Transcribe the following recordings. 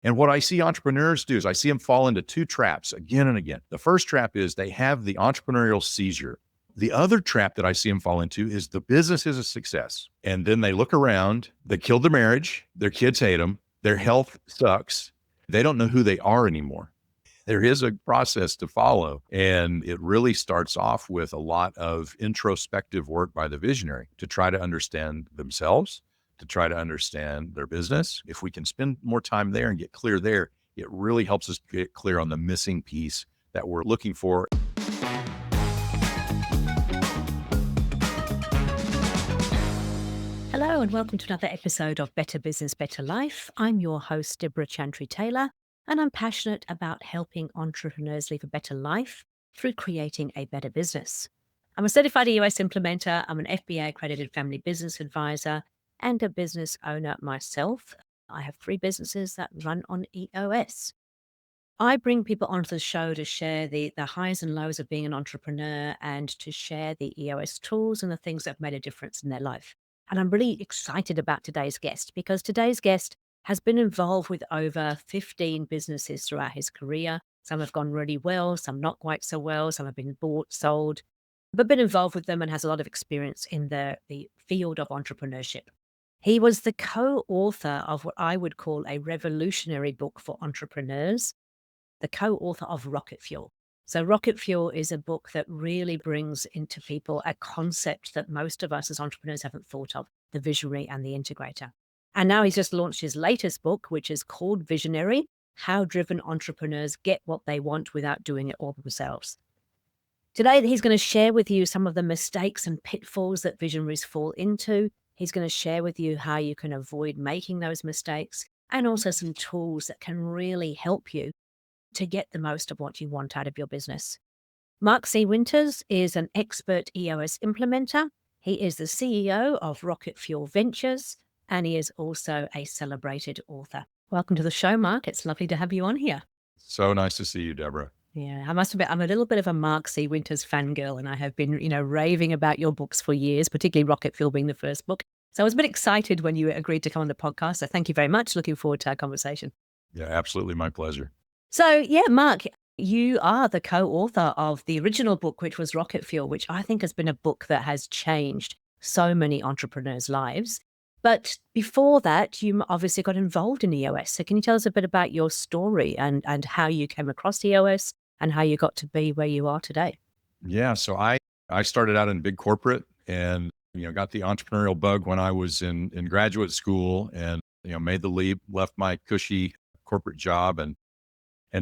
And what I see entrepreneurs do is I see them fall into two traps again and again. The first trap is they have the entrepreneurial seizure. The other trap that I see them fall into is the business is a success. And then they look around, they killed their marriage, their kids hate them, their health sucks. They don't know who they are anymore. There is a process to follow. And it really starts off with a lot of introspective work by the visionary to try to understand themselves, to try to understand their business. If we can spend more time there and get clear there, it really helps us get clear on the missing piece that we're looking for. Hello and welcome to another episode of Better Business, Better Life. I'm your host, Debra Chantry-Taylor, and I'm passionate about helping entrepreneurs live a better life through creating a better business. I'm a certified EOS implementer, I'm an FBA accredited family business advisor, and a business owner myself. I have 3 businesses that run on EOS. I bring people onto the show to share the highs and lows of being an entrepreneur and to share the EOS tools and the things that have made a difference in their life. And I'm really excited about today's guest because today's guest has been involved with over 15 businesses throughout his career. Some have gone really well, some not quite so well, some have been bought, sold, but been involved with them and has a lot of experience in the field of entrepreneurship. He was the co-author of what I would call a revolutionary book for entrepreneurs, the co-author of Rocket Fuel. So Rocket Fuel is a book that really brings into people a concept that most of us as entrepreneurs haven't thought of, the visionary and the integrator. And now he's just launched his latest book, which is called Visionary: How Driven Entrepreneurs Get What They Want Without Doing It All themselves. Today, he's going to share with you some of the mistakes and pitfalls that visionaries fall into. He's going to share with you how you can avoid making those mistakes and also some tools that can really help you to get the most of what you want out of your business. Mark C. Winters is an expert EOS implementer. He is the CEO of Rocket Fuel Ventures, and he is also a celebrated author. Welcome to the show, Mark. It's lovely to have you on here. So nice to see you, Deborah. Yeah, I must admit, I'm a little bit of a Mark C. Winters fangirl, and I have been, raving about your books for years, particularly Rocket Fuel being the first book. So I was a bit excited when you agreed to come on the podcast. So thank you very much. Looking forward to our conversation. Yeah, absolutely. My pleasure. So, yeah, Mark, you are the co-author of the original book, which was Rocket Fuel, which I think has been a book that has changed so many entrepreneurs' lives. But before that, you obviously got involved in EOS. So can you tell us a bit about your story and how you came across EOS and how you got to be where you are today? Yeah. So I started out in big corporate and, got the entrepreneurial bug when I was in graduate school and, made the leap, left my cushy corporate job and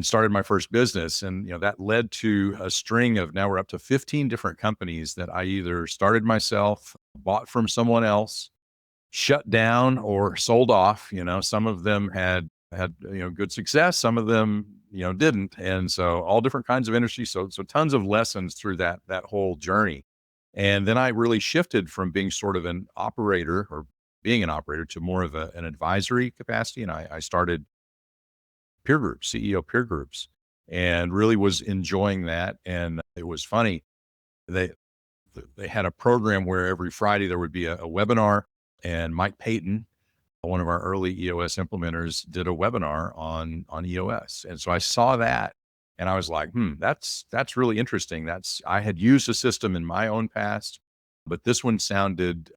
started my first business. And, that led to a string of, now we're up to 15 different companies that I either started myself, bought from someone else, shut down, or sold off. Some of them had good success, some of them didn't, and so all different kinds of industries. So tons of lessons through that whole journey. And then I really shifted from being sort of an operator or being an operator to more of an advisory capacity, and I started peer groups, CEO peer groups, and really was enjoying that. And it was funny, they they had a program where every Friday there would be a webinar, and Mike Payton, one of our early EOS implementers, did a webinar on EOS. And so I saw that and I was like, that's really interesting. I had used a system in my own past, but this one sounded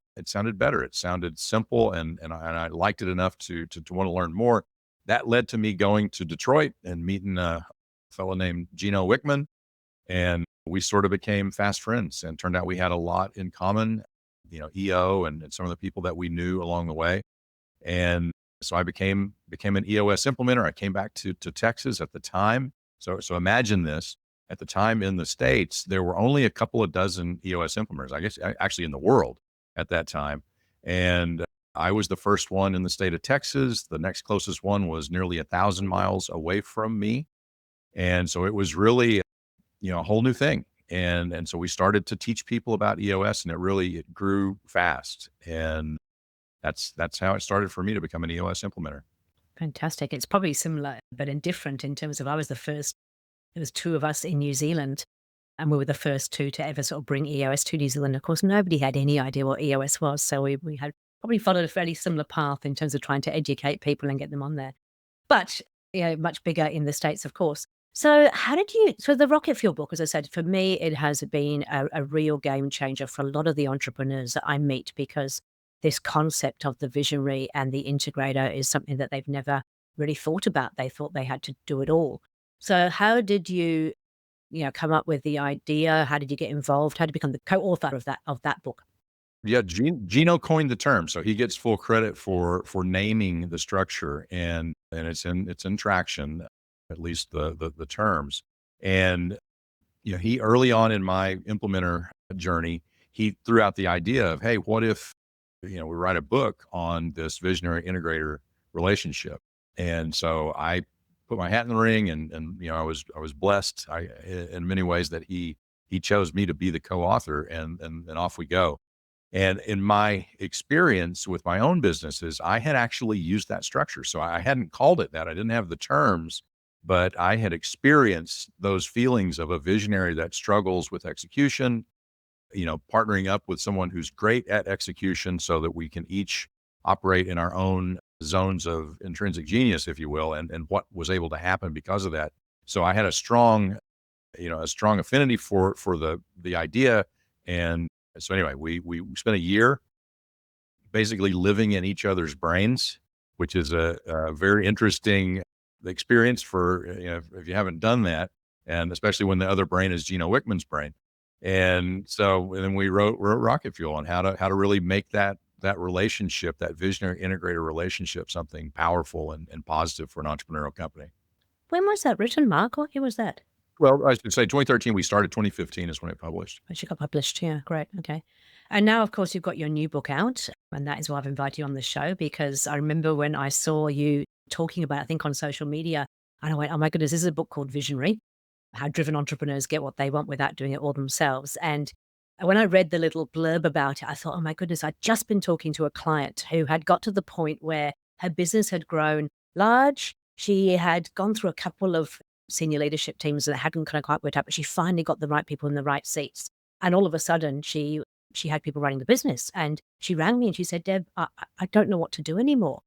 better. It sounded simple and I liked it enough to want to learn more. That led to me going to Detroit and meeting a fellow named Gino Wickman. And we sort of became fast friends, and turned out we had a lot in common, EO and some of the people that we knew along the way. And so I became an EOS implementer. I came back to Texas at the time. So imagine this. At the time in the States, there were only a couple of dozen EOS implementers, I guess, actually in the world at that time. And I was the first one in the state of Texas. The next closest one was nearly 1,000 miles away from me. And so it was really, a whole new thing. And so we started to teach people about EOS, and it grew fast. And that's how it started for me to become an EOS implementer. Fantastic. It's probably similar, but different in terms of I was the first. There was 2 of us in New Zealand, and we were the first 2 to ever sort of bring EOS to New Zealand. Of course, nobody had any idea what EOS was, so we had probably followed a fairly similar path in terms of trying to educate people and get them on there. But much bigger in the States, of course. So how did you so the rocket fuel book, as I said, for me, it has been a real game changer for a lot of the entrepreneurs that I meet because this concept of the visionary and the integrator is something that they've never really thought about. They thought they had to do it all. So how did you, come up with the idea? How did you get involved? How did you become the co-author of that book? Yeah, Gino coined the term, so he gets full credit for naming the structure, and it's in traction, at least the terms. And he early on in my implementer journey, he threw out the idea of, hey, what if we write a book on this visionary integrator relationship? And so I put my hat in the ring, and I was blessed in many ways that he chose me to be the co-author, and off we go. And in my experience with my own businesses, I had actually used that structure. So I hadn't called it that. I didn't have the terms, but I had experienced those feelings of a visionary that struggles with execution, partnering up with someone who's great at execution so that we can each operate in our own zones of intrinsic genius, if you will, and what was able to happen because of that. So I had a strong affinity for the idea. And so anyway, we spent a year basically living in each other's brains, which is a very interesting experience for, if you haven't done that, and especially when the other brain is Gino Wickman's brain. And then we wrote Rocket Fuel on how to really make that relationship, that visionary integrator relationship, something powerful and positive for an entrepreneurial company. When was that written, Mark? What year was that? Well, I should say 2013, we started. 2015 is when it published. When she got published, yeah, great, okay. And now, of course, you've got your new book out, and that is why I've invited you on the show because I remember when I saw you talking about, I think on social media, and I went, "Oh my goodness, this is a book called Visionary: How Driven Entrepreneurs Get What They Want Without Doing It All Themselves." And when I read the little blurb about it, I thought, "Oh my goodness, I'd just been talking to a client who had got to the point where her business had grown large. She had gone through a couple of senior leadership teams that hadn't kind of quite worked out, but she finally got the right people in the right seats. And all of a sudden, she had people running the business, and she rang me and she said, "Deb, I don't know what to do anymore.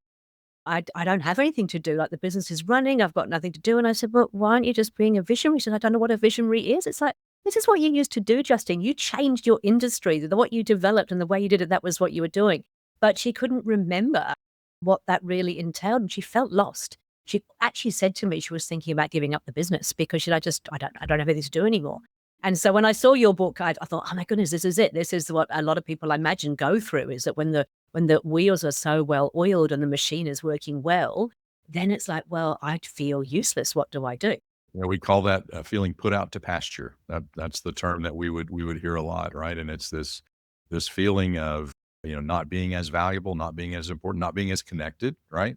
I don't have anything to do. Like the business is running, I've got nothing to do." And I said, "Well, why aren't you just being a visionary?" She said, "I don't know what a visionary is." It's like, this is what you used to do, Justine. You changed your industry. What you developed and the way you did it, that was what you were doing. But she couldn't remember what that really entailed, and she felt lost. She actually said to me she was thinking about giving up the business because she said, I don't have anything to do anymore. And so when I saw your book, I thought, oh my goodness, this is it. This is what a lot of people, I imagine, go through, is that when the wheels are so well oiled and the machine is working well, then it's like, well, I feel useless. What do I do? Yeah, we call that feeling put out to pasture. That's the term that we would hear a lot, right? And it's this feeling of not being as valuable, not being as important, not being as connected, right?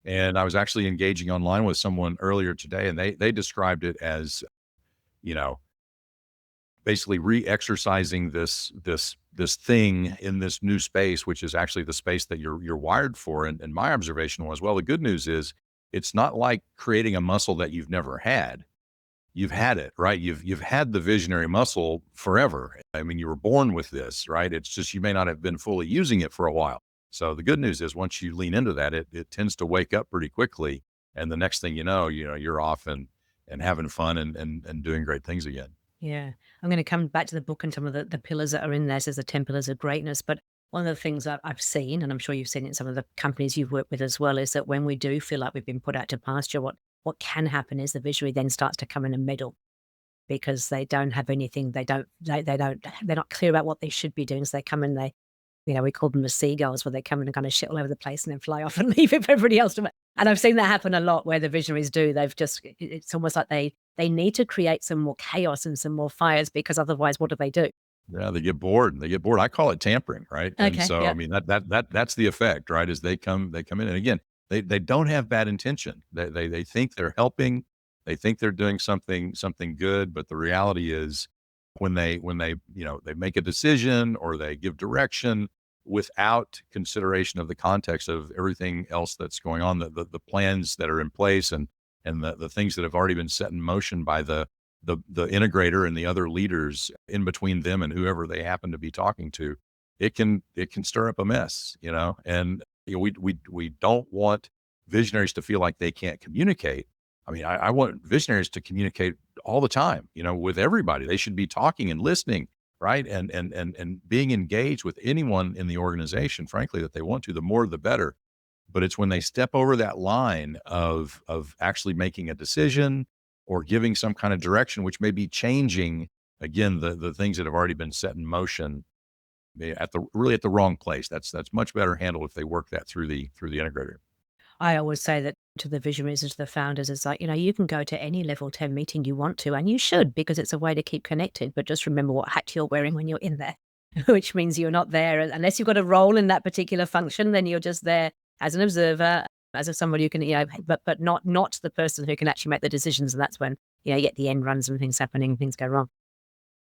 And I was actually engaging online with someone earlier today, and they described it as you know basically re-exercising this thing in this new space, which is actually the space that you're wired for. And my observation was, well, the good news is it's not like creating a muscle that you've never had. You've had it, right? You've had the visionary muscle forever. I mean, you were born with this, right? It's just you may not have been fully using it for a while. So the good news is once you lean into that, it tends to wake up pretty quickly. And the next thing you're off and having fun and doing great things again. Yeah. I'm going to come back to the book and some of the pillars that are in there. Says the 10 pillars of greatness. But one of the things that I've seen, and I'm sure you've seen it in some of the companies you've worked with as well, is that when we do feel like we've been put out to pasture, what can happen is the visionary then starts to come in and meddle because they don't have anything. They're not clear about what they should be doing. So they come in, we call them the seagulls, where they come in and kind of shit all over the place and then fly off and leave it for everybody else to. And I've seen that happen a lot where the visionaries do. It's almost like they need to create some more chaos and some more fires because otherwise, what do? Yeah, they get bored. They get bored. I call it tampering, right? And Okay. so, I Yeah. mean, that's the effect, right? Is they come in, and again, they don't have bad intention. They think they're helping. They think they're doing something good, but the reality is when they make a decision or they give direction without consideration of the context of everything else that's going on, the plans that are in place and the things that have already been set in motion by the integrator and the other leaders in between them and whoever they happen to be talking to, it can stir up a mess. And we don't want visionaries to feel like they can't communicate. I mean, I want visionaries to communicate all the time, with everybody. They should be talking and listening, right? And being engaged with anyone in the organization, frankly, that they want to, the more the better. But it's when they step over that line of actually making a decision or giving some kind of direction, which may be changing again the things that have already been set in motion at the wrong place. That's much better handled if they work that through the integrator. I always say that to the visionaries and to the founders, it's like, you can go to any level 10 meeting you want to, and you should, because it's a way to keep connected. But just remember what hat you're wearing when you're in there, which means you're not there unless you've got a role in that particular function, then you're just there as an observer, as a somebody who can, but not the person who can actually make the decisions. And that's when, you get the end runs and things happening, things go wrong.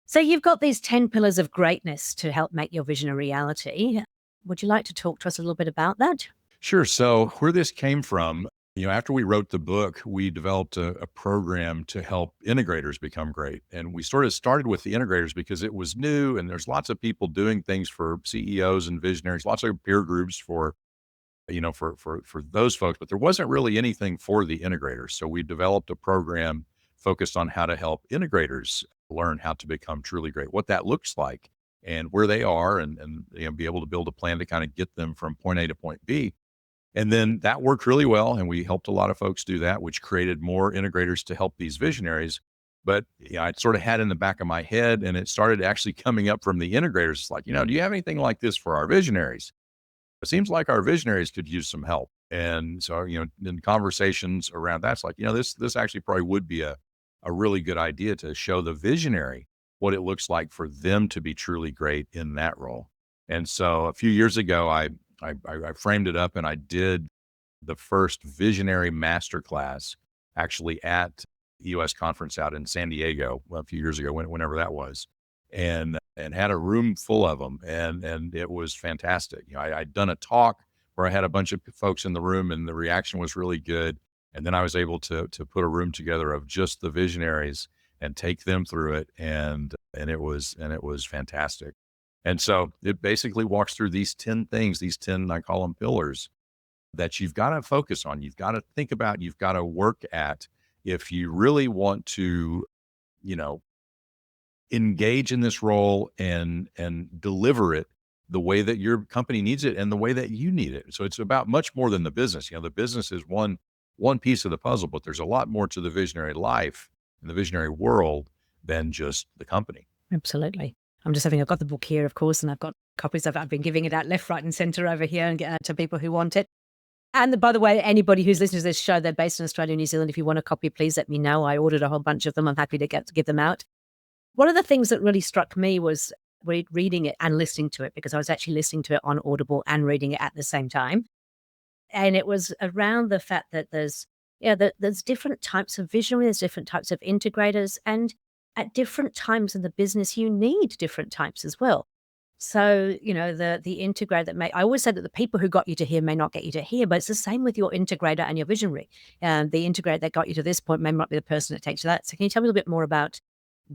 So you've got these 10 pillars of greatness to help make your vision a reality. Would you like to talk to us a little bit about that? Sure. So where this came from, after we wrote the book, we developed a program to help integrators become great. And we sort of started with the integrators because it was new and there's lots of people doing things for CEOs and visionaries, lots of peer groups for those folks, but there wasn't really anything for the integrators. So we developed a program focused on how to help integrators learn how to become truly great, what that looks like and where they are and be able to build a plan to kind of get them from point A to point B. And then that worked really well, and we helped a lot of folks do that, which created more integrators to help these visionaries. But I sort of had in the back of my head, and it started actually coming up from the integrators. It's like, do you have anything like this for our visionaries? It seems like our visionaries could use some help. And so, in conversations around that, it's like, this actually probably would be a really good idea to show the visionary what it looks like for them to be truly great in that role. And so a few years ago, I framed it up and I did the first visionary masterclass actually at the US conference out in San Diego a few years ago, whenever that was, and had a room full of them, and it was fantastic. I'd done a talk where I had a bunch of folks in the room, and the reaction was really good. And then I was able to put a room together of just the visionaries and take them through it, and it was fantastic. And so it basically walks through these 10 things, these 10, I call them pillars, that you've got to focus on. You've got to think about, you've got to work at if you really want to, you know, engage in this role and deliver it the way that your company needs it and the way that you need it. So it's about much more than the business. The business is one piece of the puzzle, but there's a lot more to the visionary life and the visionary world than just the company. Absolutely. I've got the book here, of course, and I've got copies of it. I've been giving it out left, right, and center over here and get to people who want it. And by the way, anybody who's listening to this show, they're based in Australia and New Zealand. If you want a copy, please let me know. I ordered a whole bunch of them. I'm happy to give them out. One of the things that really struck me was reading it and listening to it, because I was actually listening to it on Audible and reading it at the same time. And it was around the fact that there's different types of visionary, there's different types of integrators, and at different times in the business, you need different types as well. So, the integrator I always say that the people who got you to here may not get you to here, but it's the same with your integrator and your visionary. The integrator that got you to this point may not be the person that takes you to that. So can you tell me a little bit more about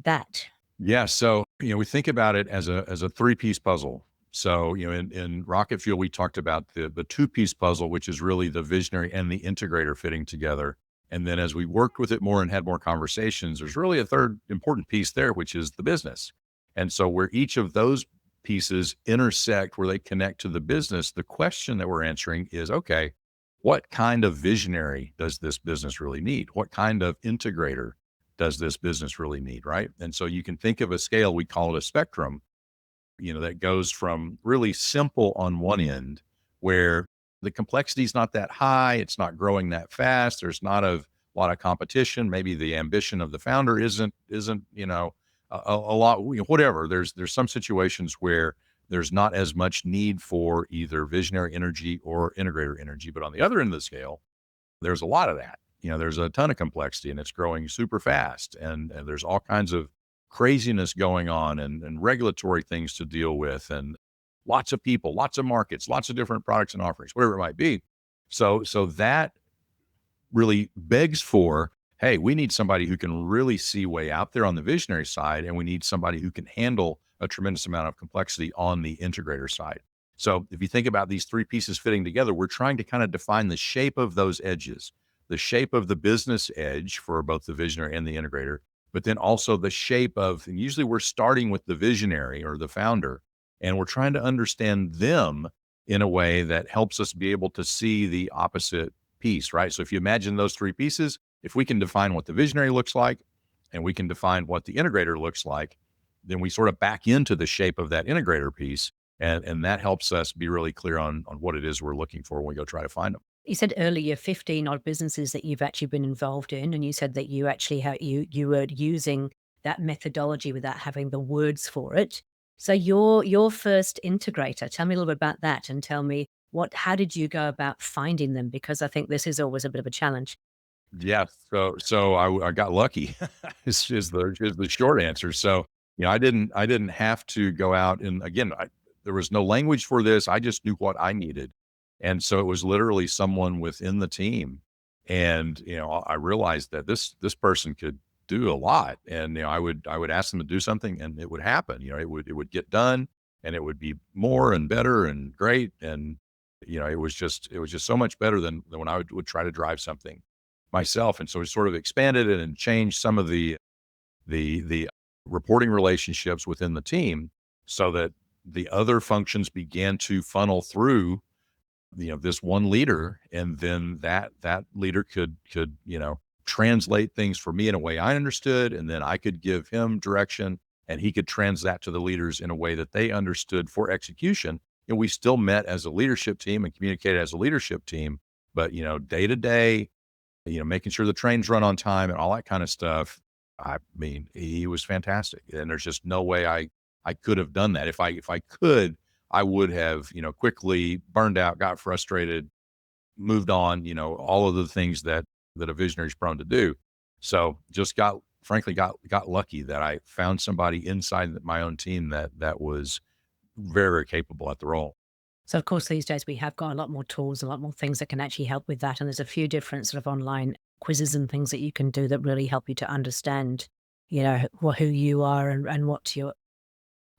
that? Yeah. So, we think about it as a three-piece puzzle. So, in Rocket Fuel, we talked about the two-piece puzzle, which is really the visionary and the integrator fitting together. And then as we worked with it more and had more conversations, there's really a third important piece there, which is the business. And so where each of those pieces intersect, where they connect to the business, the question that we're answering is, okay, what kind of visionary does this business really need? What kind of integrator does this business really need? Right. And so you can think of a scale, we call it a spectrum, that goes from really simple on one end where the complexity is not that high. It's not growing that fast. There's not a lot of competition. Maybe the ambition of the founder isn't, a lot, whatever. There's some situations where there's not as much need for either visionary energy or integrator energy. But on the other end of the scale, there's a lot of that. There's a ton of complexity and it's growing super fast. And there's all kinds of craziness going on and regulatory things to deal with and lots of people, lots of markets, lots of different products and offerings, whatever it might be. So that really begs for, hey, we need somebody who can really see way out there on the visionary side, and we need somebody who can handle a tremendous amount of complexity on the integrator side. So if you think about these three pieces fitting together, we're trying to kind of define the shape of those edges, the shape of the business edge for both the visionary and the integrator, but then also the shape of, and usually we're starting with the visionary or the founder, and we're trying to understand them in a way that helps us be able to see the opposite piece, right? So if you imagine those three pieces, if we can define what the visionary looks like and we can define what the integrator looks like, then we sort of back into the shape of that integrator piece. And that helps us be really clear on what it is we're looking for when we go try to find them. You said earlier 15 odd businesses that you've actually been involved in, and you said that you actually you were using that methodology without having the words for it. So your first integrator, tell me a little bit about that and tell me how did you go about finding them? Because I think this is always a bit of a challenge. Yeah. So I got lucky is the short answer. So, I didn't have to go out and again, there was no language for this. I just knew what I needed. And so it was literally someone within the team. And, I realized that this person could do a lot. And, I would ask them to do something and it would happen. It would get done and it would be more and better and great. And, it was just so much better than when I would try to drive something myself. And so we sort of expanded it and changed some of the reporting relationships within the team so that the other functions began to funnel through, this one leader. And then that leader could translate things for me in a way I understood. And then I could give him direction and he could translate that to the leaders in a way that they understood for execution. And we still met as a leadership team and communicated as a leadership team. But, day to day, making sure the trains run on time and all that kind of stuff. I mean, he was fantastic, and there's just no way I could have done that. If I could, I would have, quickly burned out, got frustrated, moved on, all of the things that a visionary is prone to do. So just got lucky that I found somebody inside my own team that was very, very capable at the role. So of course these days we have got a lot more tools, a lot more things that can actually help with that. And there's a few different sort of online quizzes and things that you can do that really help you to understand, who you are and what your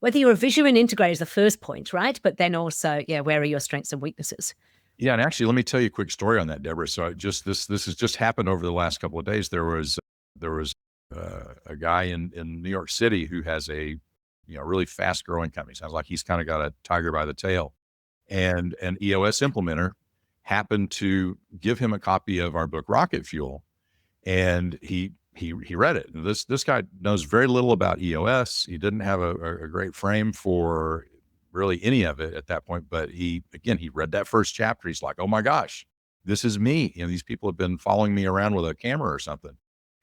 whether you're a visionary and integrator is the first point, right? But then also, yeah, where are your strengths and weaknesses? Yeah, and actually, let me tell you a quick story on that, Deborah. So this has just happened over the last couple of days. There was a guy in New York City who has a really fast growing company. Sounds like he's kind of got a tiger by the tail, and an EOS implementer happened to give him a copy of our book Rocket Fuel, and he read it. And this guy knows very little about EOS. He didn't have a great frame for really any of it at that point. But he read that first chapter. He's like, oh my gosh, this is me. These people have been following me around with a camera or something.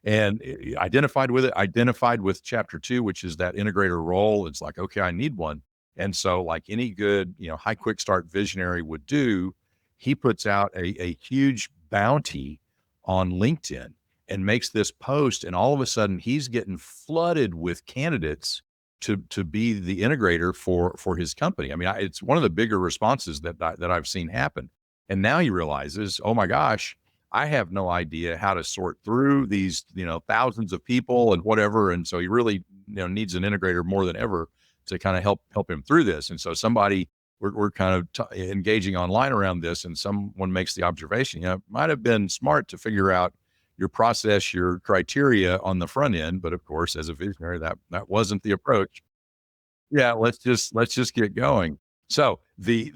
And identified with it, identified with chapter two, which is that integrator role. It's like, okay, I need one. And so like any good, high quick start visionary would do, he puts out a huge bounty on LinkedIn and makes this post. And all of a sudden he's getting flooded with candidates to be the integrator for his company. I mean, it's one of the bigger responses that I've seen happen. And now he realizes, oh my gosh, I have no idea how to sort through these, thousands of people and whatever. And so he really, needs an integrator more than ever to kind of help him through this. And so we're kind of engaging online around this, and someone makes the observation, it might have been smart to figure out your process, your criteria on the front end. But of course, as a visionary, that wasn't the approach. Yeah, let's just get going. So the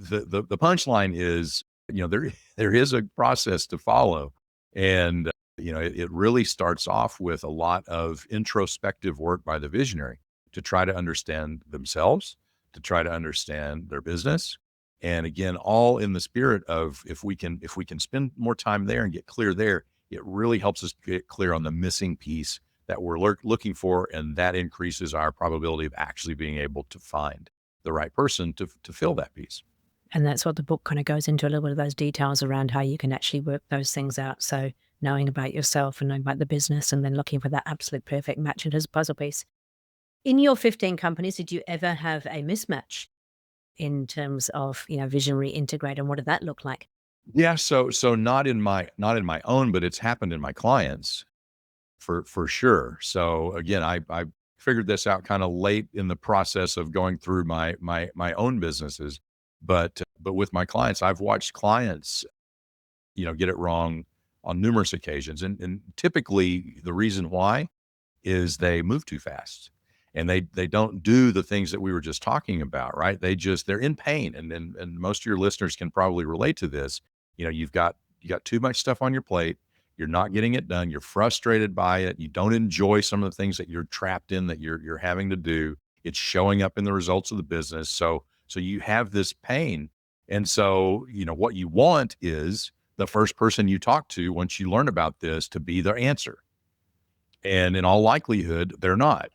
punchline is, there is a process to follow, and it really starts off with a lot of introspective work by the visionary to try to understand themselves, to try to understand their business, and again, all in the spirit of if we can spend more time there and get clear there, it really helps us get clear on the missing piece that we're looking for, and that increases our probability of actually being able to find the right person to fill that piece. And that's what the book kind of goes into, a little bit of those details around how you can actually work those things out. So knowing about yourself and knowing about the business and then looking for that absolute perfect match as a puzzle piece. In your 15 companies, did you ever have a mismatch in terms of, visionary integrate, and what did that look like? Yeah, so not in my own, but it's happened in my clients for sure. So again, I figured this out kind of late in the process of going through my own businesses. But with my clients, I've watched clients, get it wrong on numerous occasions. And typically the reason why is they move too fast and they don't do the things that we were just talking about, right? They're in pain. And most of your listeners can probably relate to this. You got too much stuff on your plate. You're not getting it done. You're frustrated by it. You don't enjoy some of the things that you're trapped in that you're having to do. It's showing up in the results of the business. So you have this pain. And so, what you want is the first person you talk to once you learn about this to be their answer. And in all likelihood, they're not,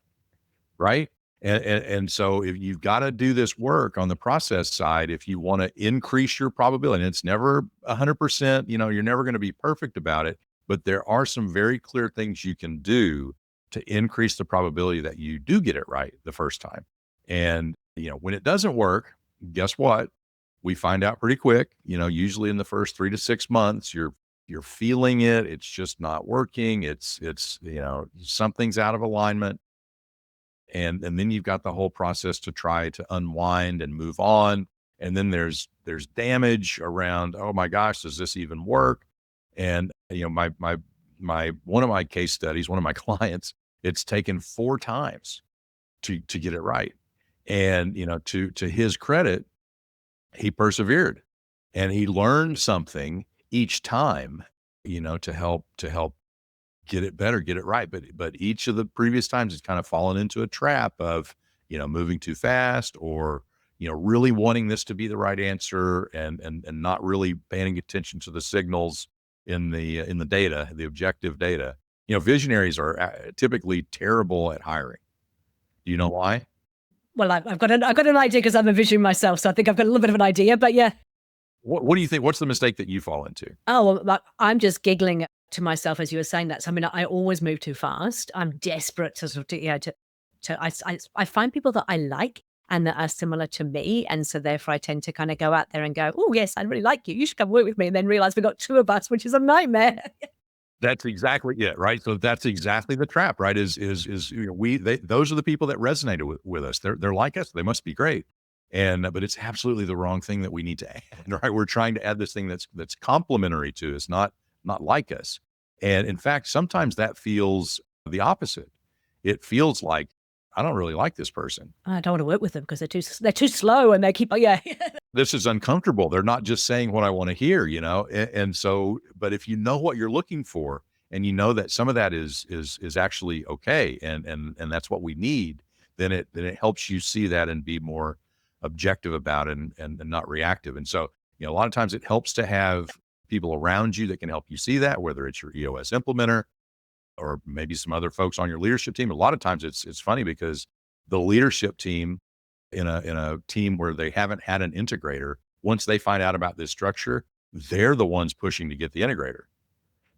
right? And so if you've got to do this work on the process side, if you want to increase your probability, and it's never 100%, you're never going to be perfect about it, but there are some very clear things you can do to increase the probability that you do get it right the first time. And, when it doesn't work, guess what? We find out pretty quick, usually in the first 3 to 6 months, you're feeling it. It's just not working. It's something's out of alignment. And then you've got the whole process to try to unwind and move on. And then there's damage around, oh my gosh, does this even work? And my one of my case studies, one of my clients, it's taken 4 times to get it right. And to his credit, he persevered and he learned something each time, to help get it better, get it right. But each of the previous times it's kind of fallen into a trap of, moving too fast or, really wanting this to be the right answer and not really paying attention to the signals in the data, the objective data. Visionaries are typically terrible at hiring. Do you know why? Well, I've got an idea because I'm a visionary myself, so I think I've got a little bit of an idea. But yeah, What do you think? What's the mistake that you fall into? oh, well, I'm just giggling to myself as you were saying that. So, I mean, I always move too fast. I'm desperate to sort of, I find people that I like and that are similar to me. And so therefore I tend to kind of go out there and go, oh, yes, I really like you. You should come work with me. And then realize we've got two of us, which is a nightmare. That's exactly it, right? So that's exactly the trap, right? Is those are the people that resonated with us. They're like us. They must be great. And but it's absolutely the wrong thing that we need to add, right? We're trying to add this thing that's complementary to us, not like us. And in fact, sometimes that feels the opposite. It feels like I don't really like this person. I don't want to work with them because they're too slow and they keep, oh, yeah. This is uncomfortable. They're not just saying what I want to hear, and so, but if you know what you're looking for, and you know that some of that is actually okay, and that's what we need, then it helps you see that and be more objective about it and not reactive. And so, a lot of times it helps to have people around you that can help you see that, whether it's your EOS implementer or maybe some other folks on your leadership team. A lot of times it's funny because the leadership team in a team where they haven't had an integrator, once they find out about this structure, they're the ones pushing to get the integrator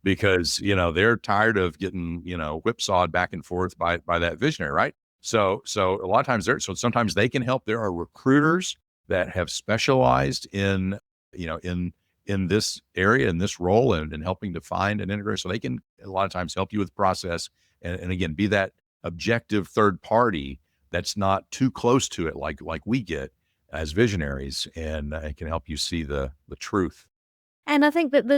because, they're tired of getting, whipsawed back and forth by that visionary, right? So a lot of times sometimes they can help. There are recruiters that have specialized in this area, in this role and helping to find an integrator. So they can a lot of times help you with the process and again, be that objective third party that's not too close to it like we get as visionaries, and it can help you see the truth. And I think that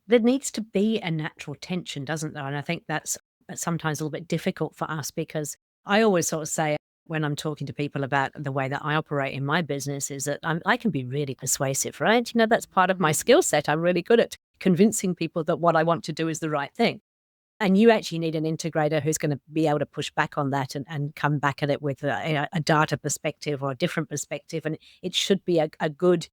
there needs to be a natural tension, doesn't there? And I think that's sometimes a little bit difficult for us because I always sort of say when I'm talking to people about the way that I operate in my business is that I can be really persuasive, right? That's part of my skill set. I'm really good at convincing people that what I want to do is the right thing. And you actually need an integrator who's going to be able to push back on that and come back at it with a data perspective or a different perspective. And it should be a good,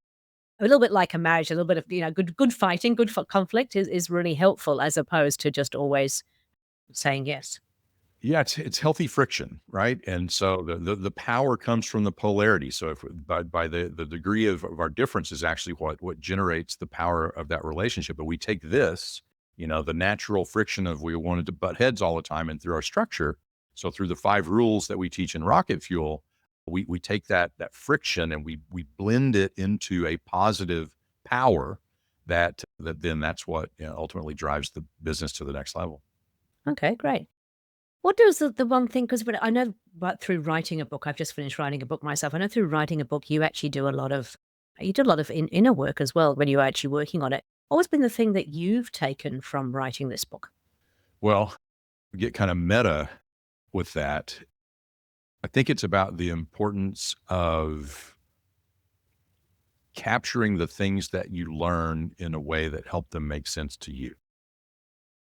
a little bit like a marriage, a little bit of, good fighting, conflict is really helpful as opposed to just always saying yes. Yeah, it's healthy friction, right? And so the power comes from the polarity. So if by the degree of our difference is actually what generates the power of that relationship. But we take this, the natural friction of we wanted to butt heads all the time, and through our structure, so through the 5 rules that we teach in Rocket Fuel, we take that friction and we blend it into a positive power that then that's what ultimately drives the business to the next level. Okay, great. What does the one thing, because I know through writing a book, I've just finished writing a book myself. I know through writing a book, you actually do a lot of You did a lot of inner work as well when you were actually working on it. What has been the thing that you've taken from writing this book? Well, get kind of meta with that. I think it's about the importance of capturing the things that you learn in a way that help them make sense to you.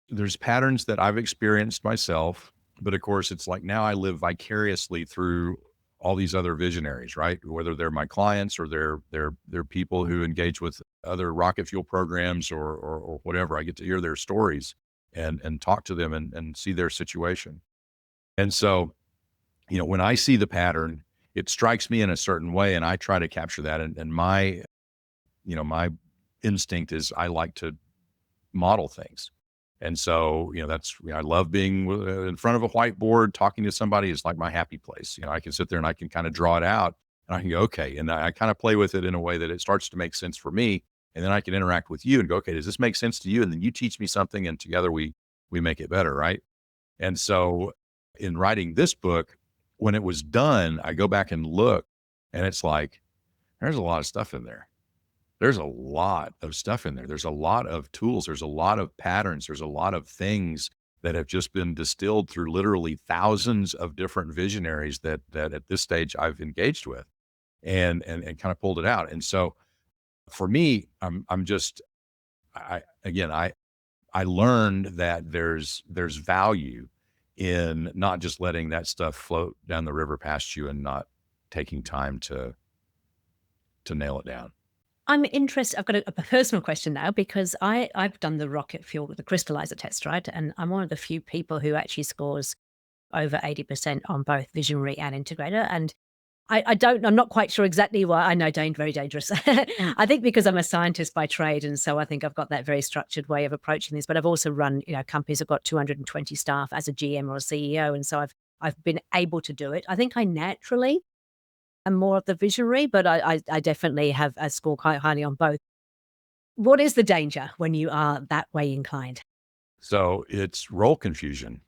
There's patterns that I've experienced myself, but of course, it's like now I live vicariously through all these other visionaries, right? Whether they're my clients or they're people who engage with other rocket fuel programs or whatever. I get to hear their stories and talk to them and see their situation. And so, when I see the pattern, it strikes me in a certain way, and I try to capture that. And my instinct is I like to model things. And so, I love being in front of a whiteboard, talking to somebody is like my happy place. I can sit there and I can kind of draw it out and I can go, okay. And I kind of play with it in a way that it starts to make sense for me. And then I can interact with you and go, okay, does this make sense to you? And then you teach me something and together we make it better. Right. And so in writing this book, when it was done, I go back and look and it's like, there's a lot of stuff in there. There's a lot of stuff in there. There's a lot of tools. There's a lot of patterns. There's a lot of things that have just been distilled through literally thousands of different visionaries that at this stage I've engaged with and kind of pulled it out. And so for me, I'm just I again I learned that there's value in not just letting that stuff float down the river past you and not taking time to nail it down. I'm interested. I've got a personal question now because I've done the rocket fuel, the crystallizer test, right? And I'm one of the few people who actually scores over 80% on both Visionary and Integrator. And I'm not quite sure exactly why. I know, very dangerous. I think because I'm a scientist by trade. And so I think I've got that very structured way of approaching this. But I've also run, companies have got 220 staff as a GM or a CEO. And so I've been able to do it. I think I naturally am more of the visionary, but I definitely have a score quite highly on both. What is the danger when you are that way inclined? So it's role confusion,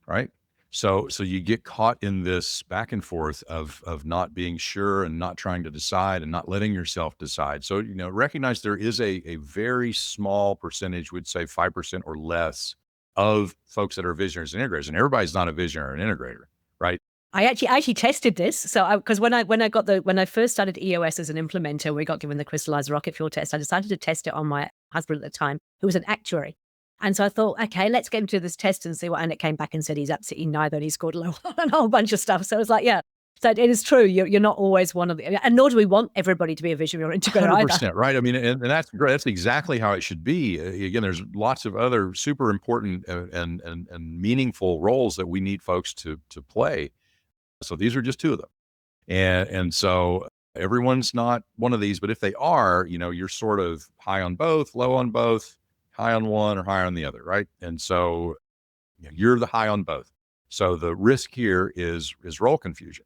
right? So you get caught in this back and forth of not being sure and not trying to decide and not letting yourself decide. So, recognize there is a very small percentage, we'd say 5% or less of folks that are visionaries and integrators. And everybody's not a visionary or an integrator, right? I actually tested this. So because when I first started EOS as an implementer, we got given the crystallized rocket fuel test. I decided to test it on my husband at the time, who was an actuary. And so I thought, okay, let's get him to this test and see what. And it came back and said he's absolutely neither, and he scored low on a whole bunch of stuff. So I was like, yeah. So it is true. You're not always one of the, and nor do we want everybody to be a visionary or integrator either. 100%, right? I mean, and that's great. That's exactly how it should be. Again, there's lots of other super important and meaningful roles that we need folks to play. So these are just two of them. And so everyone's not one of these, but if they are, you're sort of high on both, low on both, high on one or high on the other, right? And so you're the high on both. So the risk here is role confusion.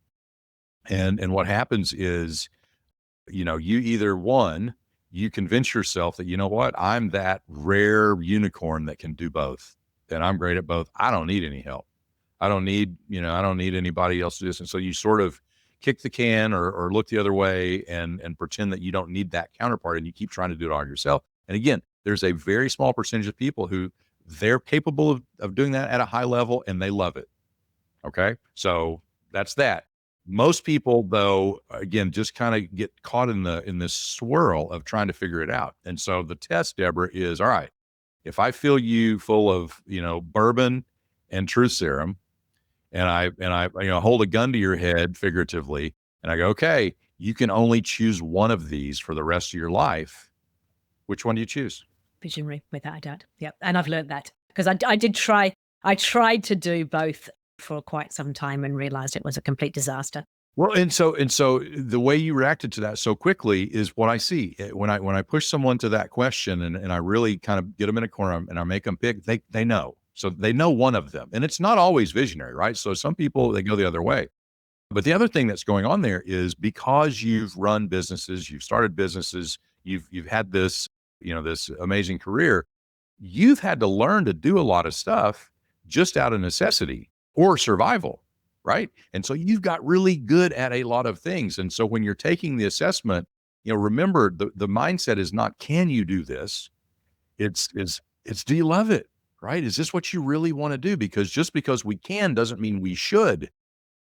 And what happens is, you either one, you convince yourself that, you know what, I'm that rare unicorn that can do both. And I'm great at both. I don't need any help. I don't need anybody else to do this. And so you sort of kick the can or look the other way and pretend that you don't need that counterpart and you keep trying to do it all yourself. And again, there's a very small percentage of people who they're capable of doing that at a high level and they love it. Okay. So that's that. Most people though, again, just kind of get caught in this swirl of trying to figure it out. And so the test, Deborah, is all right. If I fill you full of, bourbon and truth serum, and I hold a gun to your head figuratively, and I go, okay, you can only choose one of these for the rest of your life. Which one do you choose? Visionary, without a doubt. Yep. And I've learned that because I did try. I tried to do both for quite some time and realized it was a complete disaster. Well, and so the way you reacted to that so quickly is what I see. When I push someone to that question and I really kind of get them in a corner and I make them pick, they know. So they know one of them. And it's not always visionary, right? So some people they go the other way. But the other thing that's going on there is because you've run businesses, you've started businesses, you've had this, this amazing career, you've had to learn to do a lot of stuff just out of necessity or survival, right? And so you've got really good at a lot of things. And so when you're taking the assessment, remember the mindset is not, can you do this? It's do you love it? Right? Is this what you really want to do? Because just because we can doesn't mean we should.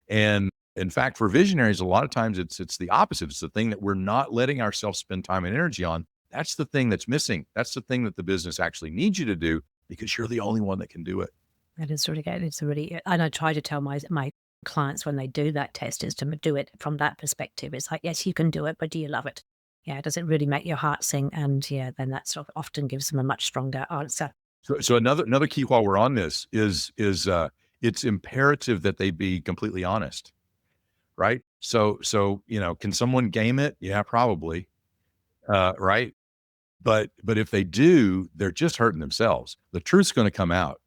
And in fact, for visionaries, a lot of times it's the opposite. It's the thing that we're not letting ourselves spend time and energy on. That's the thing that's missing. That's the thing that the business actually needs you to do because you're the only one that can do it. That is really good. It's really, and I try to tell my clients when they do that test is to do it from that perspective. It's like, yes, you can do it, but do you love it? Yeah, does it really make your heart sing? And yeah, then that sort of often gives them a much stronger answer. So another key while we're on this is it's imperative that they be completely honest, right? So can someone game it? Yeah, probably. Right. But if they do, they're just hurting themselves. The truth's going to come out.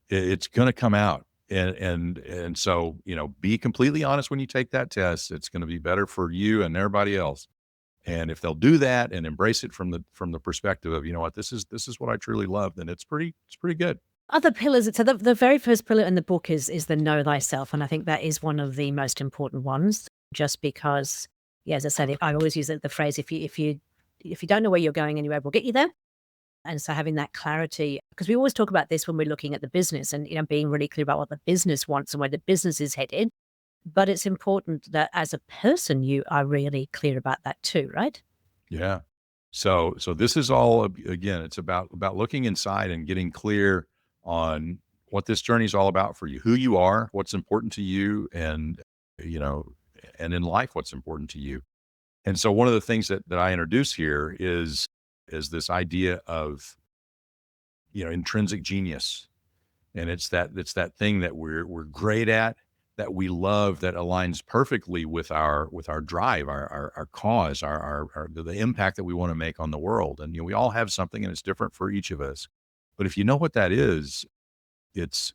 It's going to come out. And so, be completely honest when you take that test. It's going to be better for you and everybody else. And if they'll do that and embrace it from the perspective of, what, this is what I truly love, then it's pretty good. Other pillars. So the very first pillar in the book is the know thyself, and I think that is one of the most important ones. Just because, yeah, as I said, I always use the phrase, if you don't know where you're going anywhere, we'll get you there. And so having that clarity, because we always talk about this when we're looking at the business and, being really clear about what the business wants and where the business is headed. But it's important that as a person, you are really clear about that too, right? Yeah. So this is all, again, it's about looking inside and getting clear on what this journey is all about for you, who you are, what's important to you, and you know, and in life, what's important to you. And so one of the things that I introduce here is this idea of intrinsic genius, and it's that thing that we're great at, that we love, that aligns perfectly with our drive, our cause, our the impact that we want to make on the world. And we all have something, and it's different for each of us. But if you know what that is, it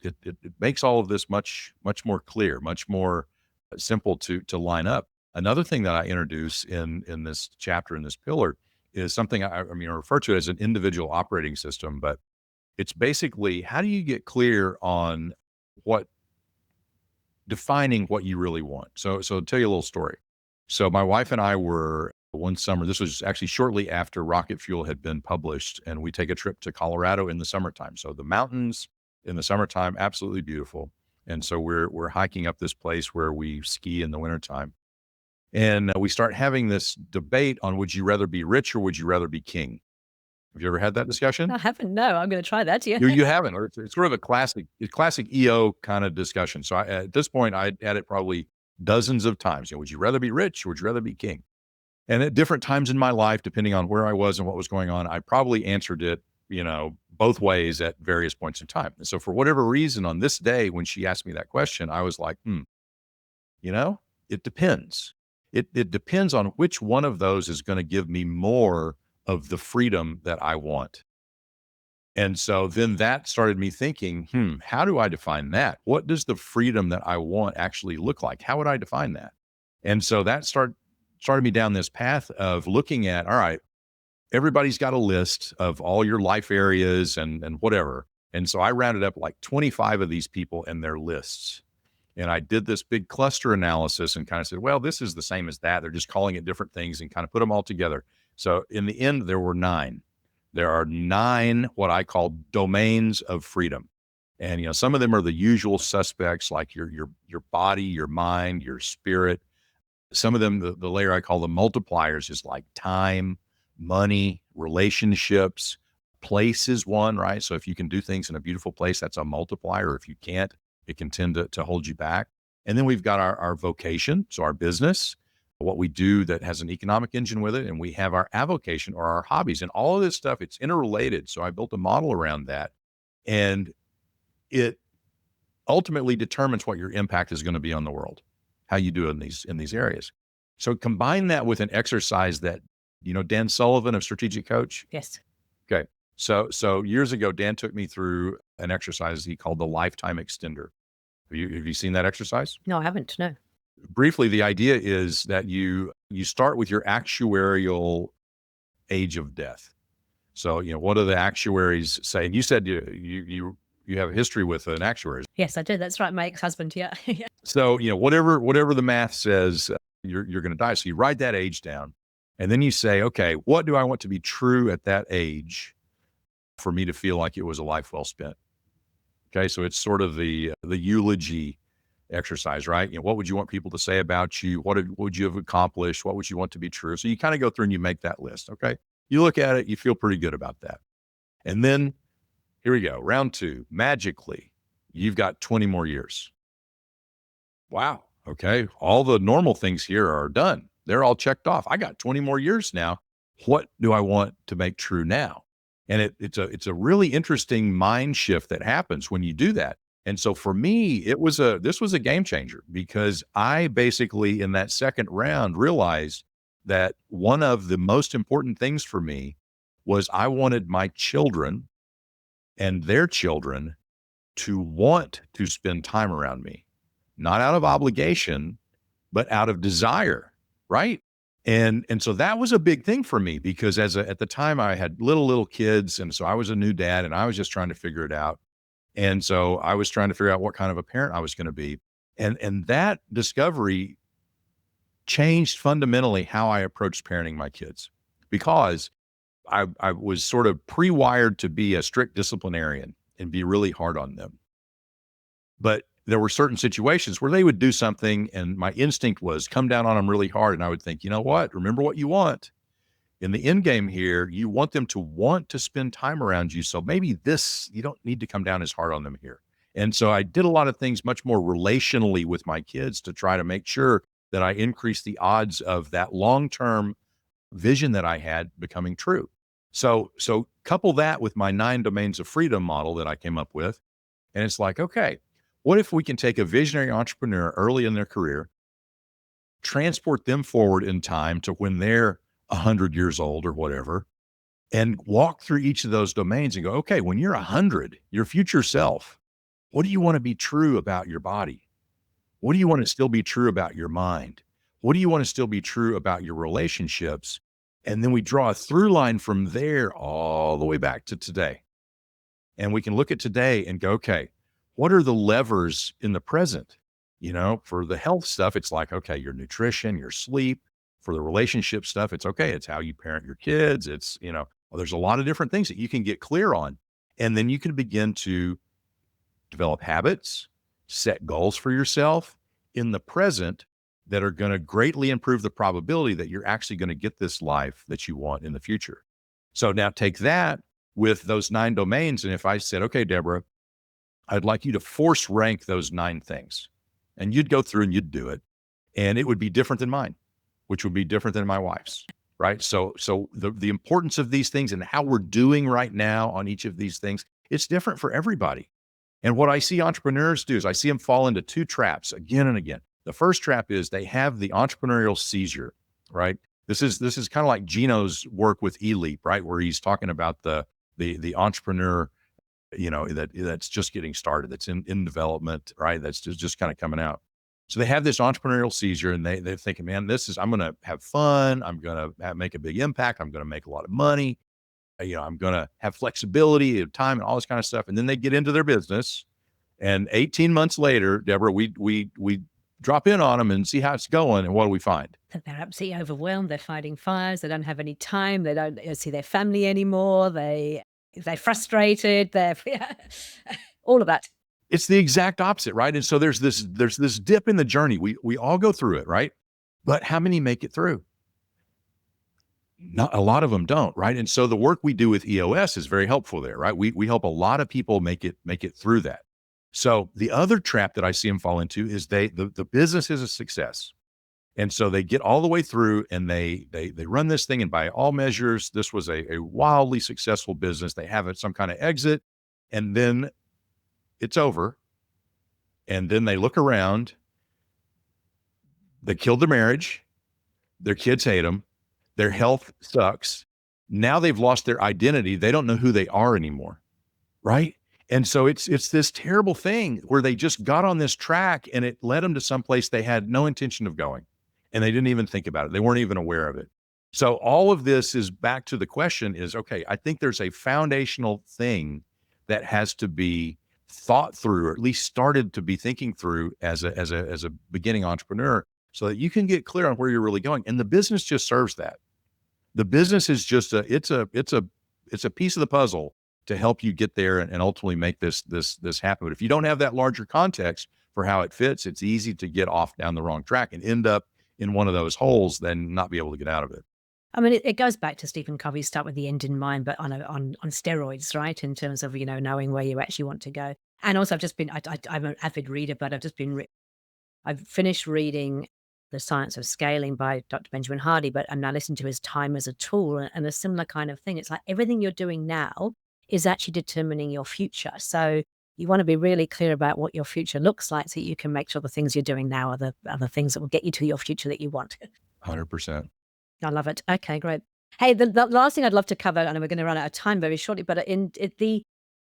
makes all of this much more clear, much more simple to line up. Another thing that I introduce in this chapter, in this pillar, is something I refer to as an individual operating system, but it's basically, how do you get clear on what defining what you really want? So I'll tell you a little story. So my wife and I were one summer, this was actually shortly after Rocket Fuel had been published, and we take a trip to Colorado in the summertime. So the mountains in the summertime, absolutely beautiful. And so we're hiking up this place where we ski in the wintertime. And we start having this debate on, would you rather be rich or would you rather be king? Have you ever had that discussion? I haven't. No, I'm going to try that. Yeah. You haven't, or it's sort of a classic EO kind of discussion. So at this point, I had it probably dozens of times. Would you rather be rich or would you rather be king? And at different times in my life, depending on where I was and what was going on, I probably answered it, both ways at various points in time. And so for whatever reason, on this day, when she asked me that question, I was like, it depends. It depends on which one of those is going to give me more of the freedom that I want. And so then that started me thinking, how do I define that? What does the freedom that I want actually look like? How would I define that? And so that started me down this path of looking at, all right, everybody's got a list of all your life areas and whatever. And so I rounded up like 25 of these people and their lists. And I did this big cluster analysis and kind of said, well, this is the same as that. They're just calling it different things, and kind of put them all together. So in the end, there were 9. There are 9 what I call domains of freedom. And some of them are the usual suspects, like your body, your mind, your spirit. Some of them, the layer I call the multipliers, is like time, money, relationships. Place is one, right? So if you can do things in a beautiful place, that's a multiplier. If you can't, it can tend to hold you back. And then we've got our vocation, so our business, what we do that has an economic engine with it. And we have our avocation, or our hobbies, and all of this stuff, it's interrelated. So I built a model around that, and it ultimately determines what your impact is going to be on the world, how you do in these areas. So combine that with an exercise that, Dan Sullivan of Strategic Coach. Yes. Okay. So years ago, Dan took me through an exercise he called the lifetime extender. Have you seen that exercise? No, I haven't. No. Briefly, the idea is that you start with your actuarial age of death. So, what do the actuaries say? And you said you have a history with an actuary. Yes, I do. That's right. My ex-husband. Yeah. So, whatever the math says, you're going to die. So you write that age down, And then you say, okay, what do I want to be true at that age for me to feel like it was a life well spent? Okay, so it's sort of the eulogy exercise, right? What would you want people to say about you? What would you have accomplished? What would you want to be true? So you kind of go through and you make that list. Okay, you look at it, you feel pretty good about that, and then here we go, round two. Magically, you've got 20 more years. Wow. Okay, all the normal things here are done. They're all checked off. I got 20 more years now. What do I want to make true now? And it's a really interesting mind shift that happens when you do that. And so for me, this was a game changer because I basically in that second round realized that one of the most important things for me was I wanted my children and their children to want to spend time around me, not out of obligation, but out of desire, right? And so that was a big thing for me because at the time I had little kids, and so I was a new dad, and I was just trying to figure it out. And so I was trying to figure out what kind of a parent I was going to be, and that discovery changed fundamentally how I approached parenting my kids because I was sort of pre-wired to be a strict disciplinarian and be really hard on them. But there were certain situations where they would do something and my instinct was come down on them really hard. And I would think, you know what? Remember what you want. In the end game here, you want them to want to spend time around you. So maybe you don't need to come down as hard on them here. And so I did a lot of things much more relationally with my kids to try to make sure that I increased the odds of that long-term vision that I had becoming true. So couple that with my 9 domains of freedom model that I came up with. And it's like, okay, what if we can take a visionary entrepreneur early in their career, transport them forward in time to when they're 100 years old or whatever, and walk through each of those domains and go, okay, when you're 100, your future self, what do you want to be true about your body? What do you want to still be true about your mind? What do you want to still be true about your relationships? And then we draw a through line from there all the way back to today. And we can look at today and go, okay, what are the levers in the present? For the health stuff, it's like, okay, your nutrition, your sleep. For the relationship stuff, it's okay. It's how you parent your kids. Well, there's a lot of different things that you can get clear on. And then you can begin to develop habits, set goals for yourself in the present that are going to greatly improve the probability that you're actually going to get this life that you want in the future. So now take that with those 9 domains. And if I said, okay, Debra, I'd like you to force rank those 9 things, and you'd go through and you'd do it, and it would be different than mine, which would be different than my wife's, right? So the importance of these things and how we're doing right now on each of these things, it's different for everybody. And what I see entrepreneurs do is I see them fall into 2 traps again and again. The first trap is they have the entrepreneurial seizure, right? This is kind of like Gino's work with eLeap, right? Where he's talking about the entrepreneur, that's just getting started, that's in development, right? That's just kind of coming out. So they have this entrepreneurial seizure and they're thinking, man, I'm going to have fun. I'm going to make a big impact. I'm going to make a lot of money. I'm going to have flexibility of time and all this kind of stuff. And then they get into their business, and 18 months later, Debra, we drop in on them and see how it's going. And what do we find? That they're absolutely overwhelmed. They're fighting fires. They don't have any time. They don't see their family anymore. They're frustrated. They're all of that. It's the exact opposite, right? And so there's this dip in the journey. We all go through it, right? But how many make it through? Not a lot of them don't, right? And so the work we do with EOS is very helpful there, right? We help a lot of people make it through that. So the other trap that I see them fall into is the business is a success. And so they get all the way through and they run this thing, and by all measures, this was a wildly successful business. They have some kind of exit, and then it's over. And then they look around. They killed their marriage. Their kids hate them. Their health sucks. Now they've lost their identity. They don't know who they are anymore, right? And so it's this terrible thing where they just got on this track and it led them to someplace they had no intention of going. And they didn't even think about it. They weren't even aware of it. So all of this is back to the question is, okay, I think there's a foundational thing that has to be thought through, or at least started to be thinking through as a beginning entrepreneur, so that you can get clear on where you're really going. And the business just serves that. The business is just it's a piece of the puzzle to help you get there and ultimately make this happen. But if you don't have that larger context for how it fits, it's easy to get off down the wrong track and end up in one of those holes, then not be able to get out of it. I mean, it goes back to Stephen Covey's "Start with the end in mind," but on steroids, right? In terms of, knowing where you actually want to go. And also, I've just been I'm an avid reader, but I've finished reading The Science of Scaling by Dr. Benjamin Hardy, but I'm now listening to his Time as a Tool, and a similar kind of thing. It's like everything you're doing now is actually determining your future. So you want to be really clear about what your future looks like so you can make sure the things you're doing now are the things that will get you to your future that you want. 100%. I love it. Okay, great. Hey, the last thing I'd love to cover, and we're going to run out of time very shortly, but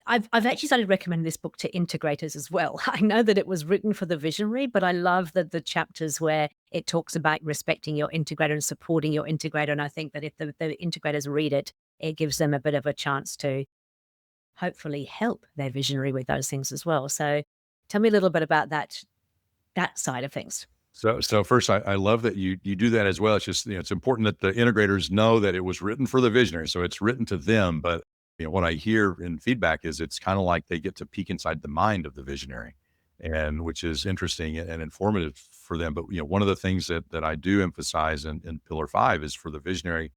I've actually started recommending this book to integrators as well. I know that it was written for the visionary, but I love the chapters where it talks about respecting your integrator and supporting your integrator. And I think that if the integrators read it, it gives them a bit of a chance to hopefully help their visionary with those things as well. So tell me a little bit about that side of things. So first, I love that you do that as well. It's just, it's important that the integrators know that it was written for the visionary. So it's written to them. But what I hear in feedback is it's kind of like they get to peek inside the mind of the visionary, and which is interesting and informative for them. But one of the things that I do emphasize in Pillar 5 is for the visionary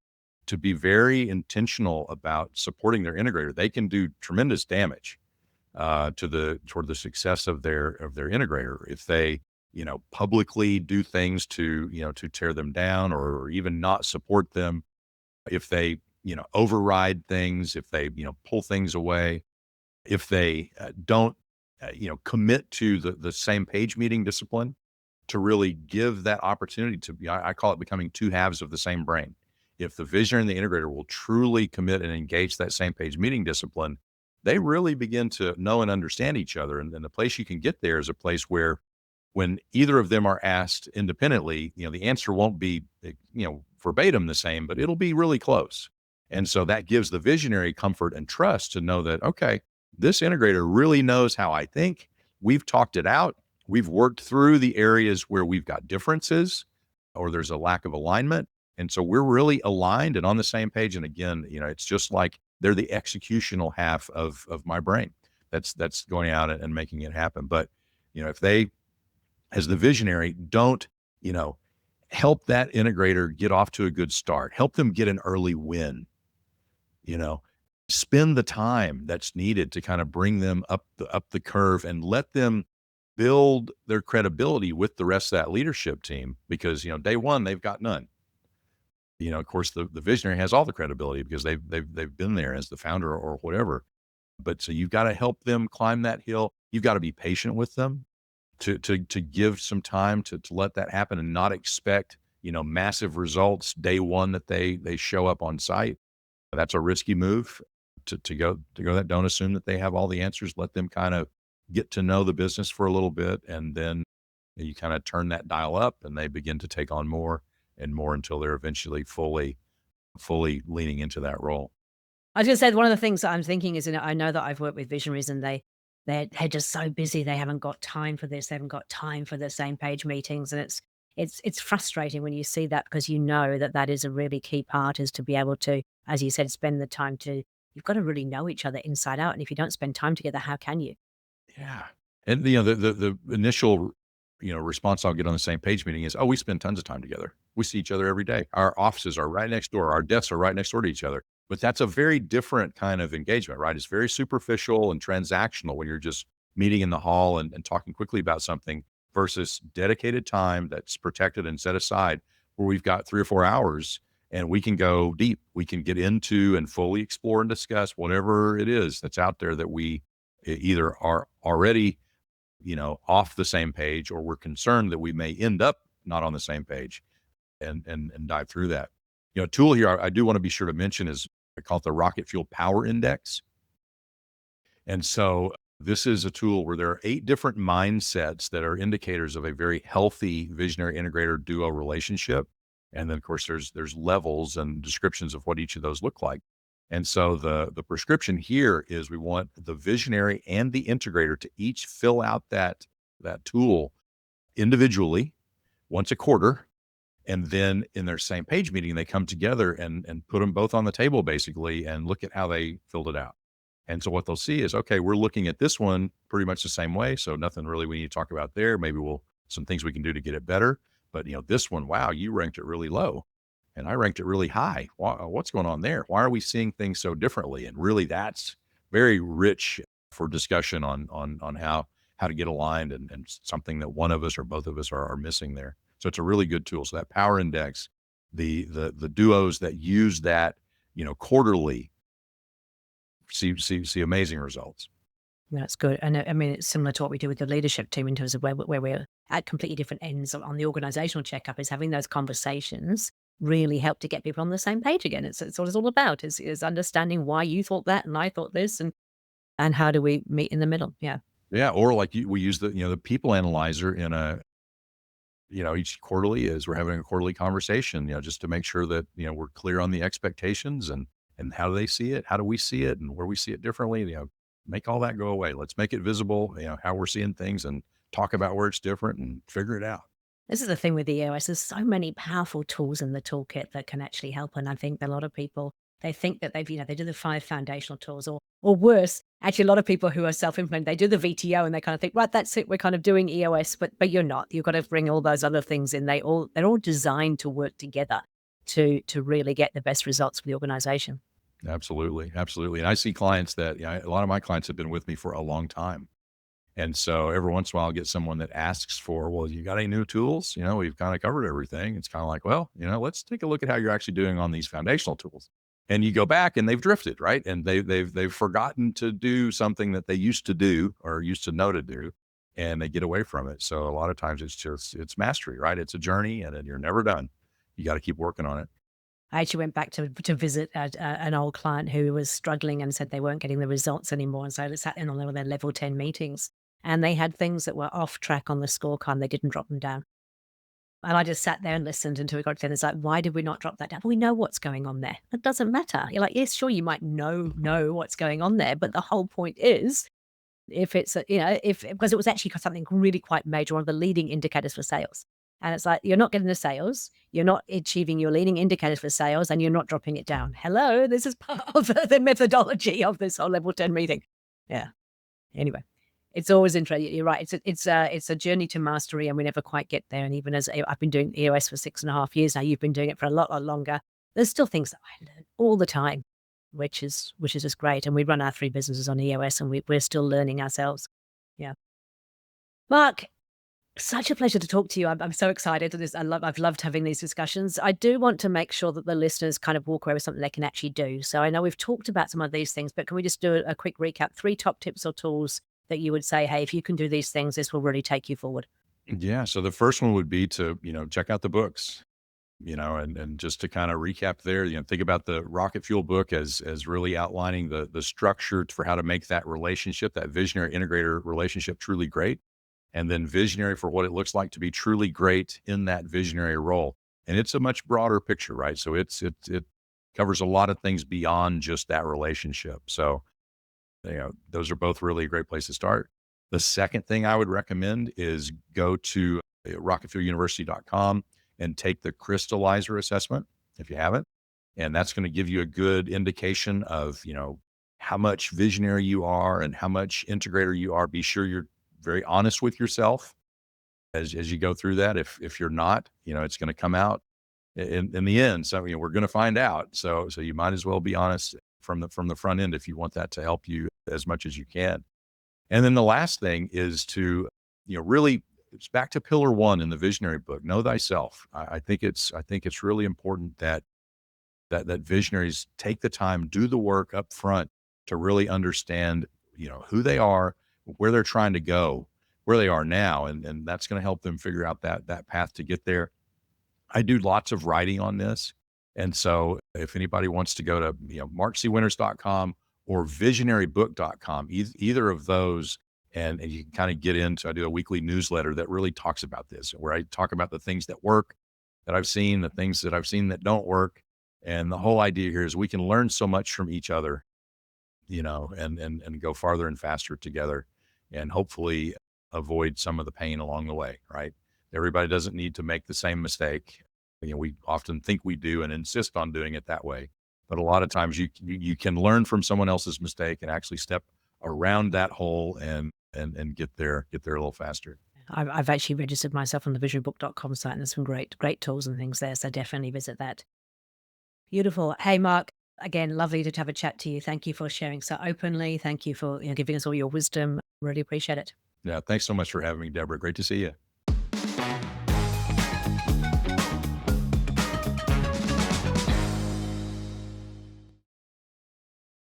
to be very intentional about supporting their integrator. They can do tremendous damage toward the success of their integrator if they publicly do things to tear them down or even not support them, if they override things, if they pull things away, if they don't commit to the same page meeting discipline, to really give that opportunity to be, I call it becoming two halves of the same brain. If the visionary and the integrator will truly commit and engage that same page meeting discipline, they really begin to know and understand each other. And the place you can get there is a place where when either of them are asked independently, the answer won't be, verbatim the same, but it'll be really close. And so that gives the visionary comfort and trust to know that, okay, this integrator really knows how I think. We've talked it out. We've worked through the areas where we've got differences or there's a lack of alignment. And so we're really aligned and on the same page. And again, it's just like they're the executional half of my brain that's going out and making it happen. But, if they, as the visionary, don't, help that integrator get off to a good start, help them get an early win, you know, spend the time that's needed to kind of bring them up the curve and let them build their credibility with the rest of that leadership team because, day one, they've got none. Of course, the visionary has all the credibility because they've been there as the founder or whatever. But so you've got to help them climb that hill. You've got to be patient with them to give some time to let that happen and not expect, massive results day one that they show up on site. That's a risky move to go that. Don't assume that they have all the answers. Let them kind of get to know the business for a little bit, and then you kind of turn that dial up and they begin to take on more and more until they're eventually fully leaning into that role. I was gonna say one of the things that I'm thinking is, I know that I've worked with visionaries and they're just so busy, they haven't got time for this, they haven't got time for the same page meetings, and it's frustrating when you see that because you know that that is a really key part is to be able to, as you said, spend the time to you've got to really know each other inside out, and if you don't spend time together, how can you? Yeah. And the initial, response I'll get on the same page meeting is, "Oh, we spend tons of time together. We see each other every day. Our offices are right next door. Our desks are right next door to each other." But that's a very different kind of engagement, right? It's very superficial and transactional when you're just meeting in the hall and talking quickly about something versus dedicated time that's protected and set aside where we've got 3 or 4 hours and we can go deep. We can get into and fully explore and discuss whatever it is that's out there that we either are already, off the same page, or we're concerned that we may end up not on the same page and dive through that. A tool here I do want to be sure to mention is I call it the Rocket Fuel Power Index. And so this is a tool where there are 8 different mindsets that are indicators of a very healthy visionary integrator duo relationship. And then of course there's levels and descriptions of what each of those look like. And so the prescription here is we want the visionary and the integrator to each fill out that tool individually once a quarter And then in their same page meeting, they come together and put them both on the table basically and look at how they filled it out. And so what they'll see is, okay, we're looking at this one pretty much the same way. So nothing really we need to talk about there. Maybe some things we can do to get it better. But this one, wow, you ranked it really low and I ranked it really high. What's going on there? Why are we seeing things so differently? And really that's very rich for discussion on how to get aligned and something that one of us or both of us are missing there. So it's a really good tool. So that power index, the duos that use that, quarterly see amazing results. That's good. And I mean, it's similar to what we do with the leadership team in terms of where we're at completely different ends on the organizational checkup, is having those conversations really help to get people on the same page again. It's what it's all about, is understanding why you thought that and I thought this, and how do we meet in the middle? Yeah. Yeah, or like we use the people analyzer in each quarterly as we're having a quarterly conversation, just to make sure that, we're clear on the expectations and how do they see it? How do we see it? And where we see it differently, make all that go away. Let's make it visible, how we're seeing things and talk about where it's different and figure it out. This is the thing with the EOS. There's so many powerful tools in the toolkit that can actually help. And I think that a lot of people, they think that they do the 5 foundational tools, or worse, actually a lot of people who are self-implemented, they do the VTO and they kind of think, right, that's it. We're kind of doing EOS, but you're not. You've got to bring all those other things in. They're all designed to work together to really get the best results for the organization. Absolutely. Absolutely. And I see clients that, a lot of my clients have been with me for a long time. And so every once in a while, I'll get someone that asks for, well, you got any new tools? We've kind of covered everything. It's kind of like, well, let's take a look at how you're actually doing on these foundational tools. And you go back and they've drifted, right? And they've forgotten to do something that they used to do or used to know to do, and they get away from it. So a lot of times it's mastery, right? It's a journey and then you're never done. You got to keep working on it. I actually went back to visit an old client who was struggling and said they weren't getting the results anymore. And so I sat in on one of their level 10 meetings, and they had things that were off track on the scorecard. They didn't drop them down. And I just sat there and listened until we got to 10. It's like, why did we not drop that down? We know what's going on there. It doesn't matter. You're like, yes, sure, you might know what's going on there. But the whole point is, if it's, if because it was actually something really quite major, one of the leading indicators for sales. And it's like, you're not getting the sales, you're not achieving your leading indicators for sales, and you're not dropping it down. Hello, this is part of the methodology of this whole level 10 meeting. Yeah. Anyway, it's always interesting. You're right. It's a journey to mastery, and we never quite get there. And even as I've been doing EOS for 6.5 years now, you've been doing it for a lot longer. There's still things that I learn all the time, which is just great. And we run our 3 businesses on EOS, and we're still learning ourselves. Yeah. Mark, such a pleasure to talk to you. I'm so excited. I've loved having these discussions. I do want to make sure that the listeners kind of walk away with something they can actually do. So I know we've talked about some of these things, but can we just do a quick recap? 3 top tips or tools that you would say, hey, if you can do these things, this will really take you forward. Yeah. So the first one would be to, check out the books, and just to kind of recap there, think about the rocket fuel book as really outlining the structure for how to make that relationship, that visionary integrator relationship truly great. And then visionary for what it looks like to be truly great in that visionary role. And it's a much broader picture, right? So it covers a lot of things beyond just that relationship. So, those are both really a great place to start. The second thing I would recommend is go to rocketfueluniversity.com and take the crystallizer assessment if you haven't. And that's going to give you a good indication of, how much visionary you are and how much integrator you are. Be sure you're very honest with yourself as you go through that. If you're not, it's going to come out in the end. So, we're going to find out. So you might as well be honest from the front end if you want that to help you as much as you can. And then the last thing is to, really, it's back to pillar 1 in the visionary book, know thyself. I think it's really important that visionaries take the time, do the work up front to really understand, who they are, where they're trying to go, where they are now. And that's going to help them figure out that path to get there. I do lots of writing on this. And so if anybody wants to go to, markcwinters.com or visionarybook.com, either of those, and you can kind of get into, I do a weekly newsletter that really talks about this, where I talk about the things that work that I've seen, the things that I've seen that don't work. And the whole idea here is we can learn so much from each other, and go farther and faster together and hopefully avoid some of the pain along the way, right? Everybody doesn't need to make the same mistake. We often think we do and insist on doing it that way. But a lot of times you can learn from someone else's mistake and actually step around that hole and get there a little faster. I've actually registered myself on the visionbook.com site, and there's some great tools and things there. So definitely visit that. Beautiful. Hey, Mark, again, lovely to have a chat to you. Thank you for sharing so openly. Thank you for giving us all your wisdom. Really appreciate it. Yeah, thanks so much for having me, Deborah. Great to see you.